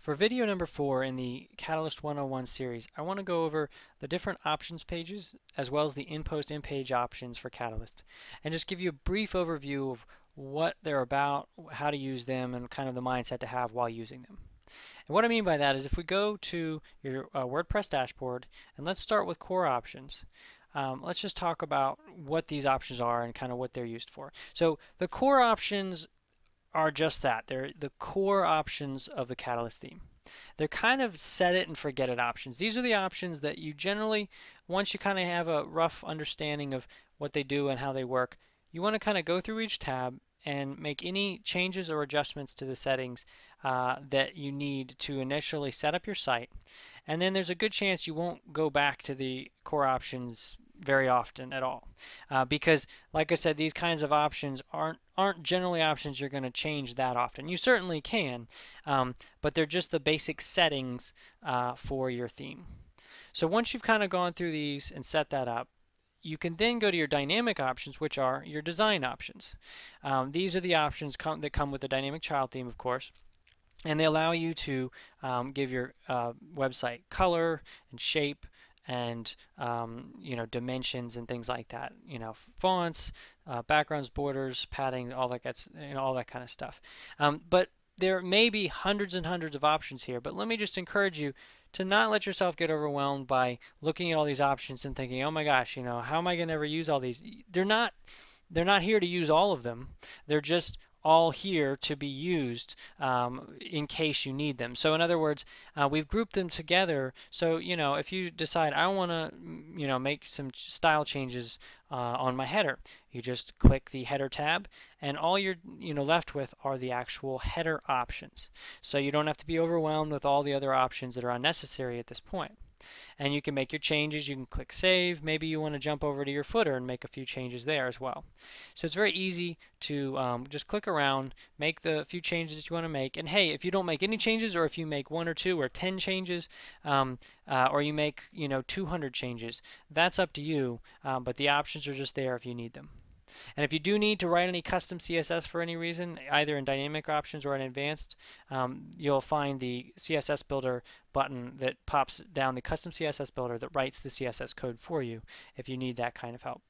For video number 4 in the Catalyst 101 series, I want to go over the different options pages as well as the in-post in-page options for Catalyst and just give you a brief overview of what they're about, how to use them, and kind of the mindset to have while using them. And what I mean by that is if we go to your WordPress dashboard and let's start with core options. Let's just talk about what these options are and kind of what they're used for. So the core options are just that. They're the core options of the Catalyst theme. They're kind of set it and forget it options. These are the options that you generally, once you kind of have a rough understanding of what they do and how they work, you want to kind of go through each tab and make any changes or adjustments to the settings that you need to initially set up your site. And then there's a good chance you won't go back to the core options very often at all, because like I said, these kinds of options aren't generally options you're going to change that often. You certainly can, but they're just the basic settings for your theme. So once you've kind of gone through these and set that up, you can then go to your dynamic options, which are your design options. These are the options that come with the dynamic child theme, of course, and they allow you to give your website color and shape and dimensions and things like that. Fonts, backgrounds, borders, padding, all that gets all that kind of stuff. But there may be hundreds and hundreds of options here. But let me just encourage you to not let yourself get overwhelmed by looking at all these options and thinking, oh my gosh, how am I going to ever use all these? They're not here to use all of them. They're just all here to be used in case you need them. So in other words, we've grouped them together. So if you decide I want to make some style changes on my header, you just click the header tab, and all you're left with are the actual header options. So you don't have to be overwhelmed with all the other options that are unnecessary at this point. And you can make your changes. You can click save. Maybe you want to jump over to your footer and make a few changes there as well. So it's very easy to just click around, make the few changes that you want to make. And hey, if you don't make any changes, or if you make 1 or 2 or 10 changes, or you make 200 changes, that's up to you. But the options are just there if you need them. And if you do need to write any custom CSS for any reason, either in dynamic options or in advanced, you'll find the CSS builder button that pops down the custom CSS builder that writes the CSS code for you if you need that kind of help.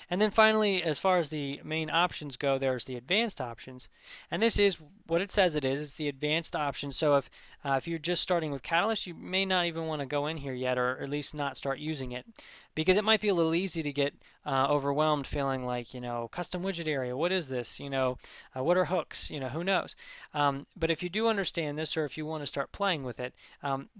And then finally, as far as the main options go, there's the advanced options. And this is what it says it is. It's the advanced options. So if you're just starting with Catalyst, you may not even want to go in here yet, or at least not start using it, because it might be a little easy to get overwhelmed feeling like, custom widget area, what is this? What are hooks? Who knows? But if you do understand this, or if you want to start playing with it,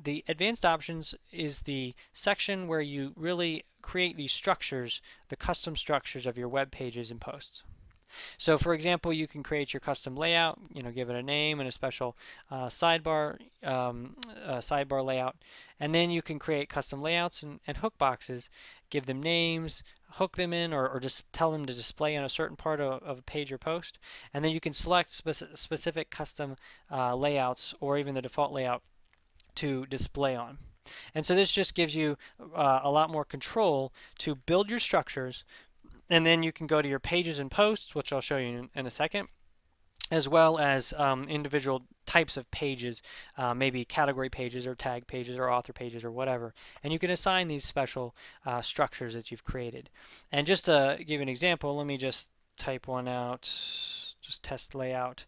the advanced options is the section where you really create these structures, the custom structures of your web pages and posts. So for example, you can create your custom layout, give it a name and a special sidebar layout, and then you can create custom layouts and hook boxes, give them names, hook them in, or just tell them to display on a certain part of a page or post, and then you can select specific custom layouts or even the default layout to display on. And so this just gives you a lot more control to build your structures, and then you can go to your pages and posts, which I'll show you in a second, as well as individual types of pages, maybe category pages or tag pages or author pages or whatever. And you can assign these special structures that you've created. And just to give you an example, let me just type one out, just test layout,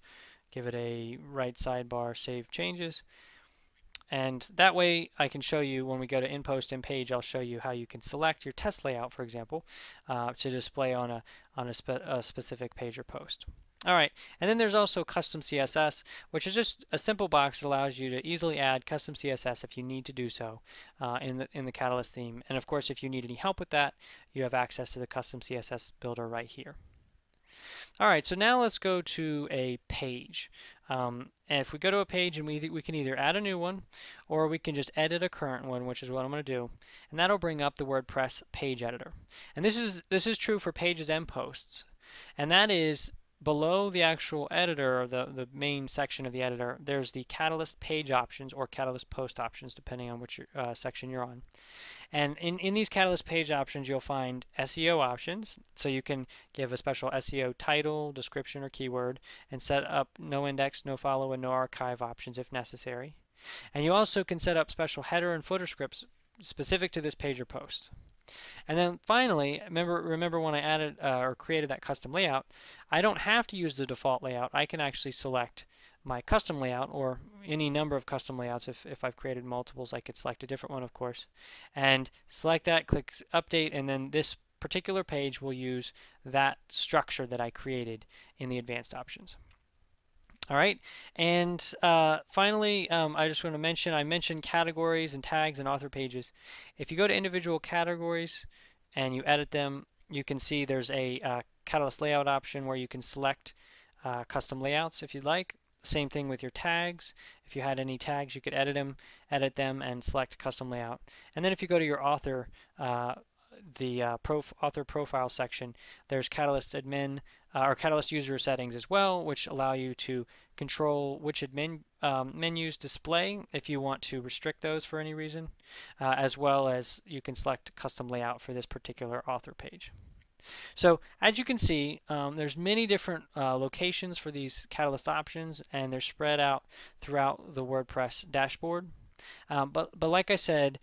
give it a right sidebar, save changes. And that way I can show you when we go to in post and page, I'll show you how you can select your test layout, for example, to display on a specific page or post. All right, and then there's also custom CSS, which is just a simple box that allows you to easily add custom CSS if you need to do so in the Catalyst theme. And of course, if you need any help with that, you have access to the custom CSS builder right here. All right, so now let's go to a page. And if we go to a page, and we can either add a new one, or we can just edit a current one, which is what I'm going to do, and that'll bring up the WordPress page editor. And this is true for pages and posts, and that is below the actual editor, or the main section of the editor, there's the Catalyst page options or Catalyst post options, depending on which section you're on. And in these Catalyst page options, you'll find SEO options. So you can give a special SEO title, description, or keyword, and set up no index, no follow, and no archive options if necessary. And you also can set up special header and footer scripts specific to this page or post. And then finally, remember when I added or created that custom layout, I don't have to use the default layout. I can actually select my custom layout or any number of custom layouts. If I've created multiples, I could select a different one, of course, and select that, click update, and then this particular page will use that structure that I created in the advanced options. All right, and finally, I just want to mention, I mentioned categories and tags and author pages. If you go to individual categories and you edit them, you can see there's a Catalyst layout option where you can select custom layouts if you'd like. Same thing with your tags. If you had any tags, you could edit them, and select custom layout. And then if you go to your author, the author profile section, there's Catalyst admin or Catalyst user settings as well, which allow you to control which admin menus display if you want to restrict those for any reason, as well as you can select custom layout for this particular author page. So as you can see, there's many different locations for these Catalyst options, and they're spread out throughout the WordPress dashboard. But like I said,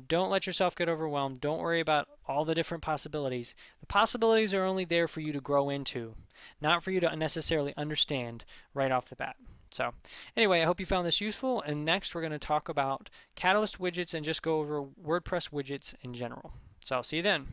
don't let yourself get overwhelmed. Don't worry about all the different possibilities. The possibilities are only there for you to grow into, not for you to necessarily understand right off the bat. So anyway, I hope you found this useful, and next we're going to talk about Catalyst widgets and just go over WordPress widgets in general. So I'll see you then.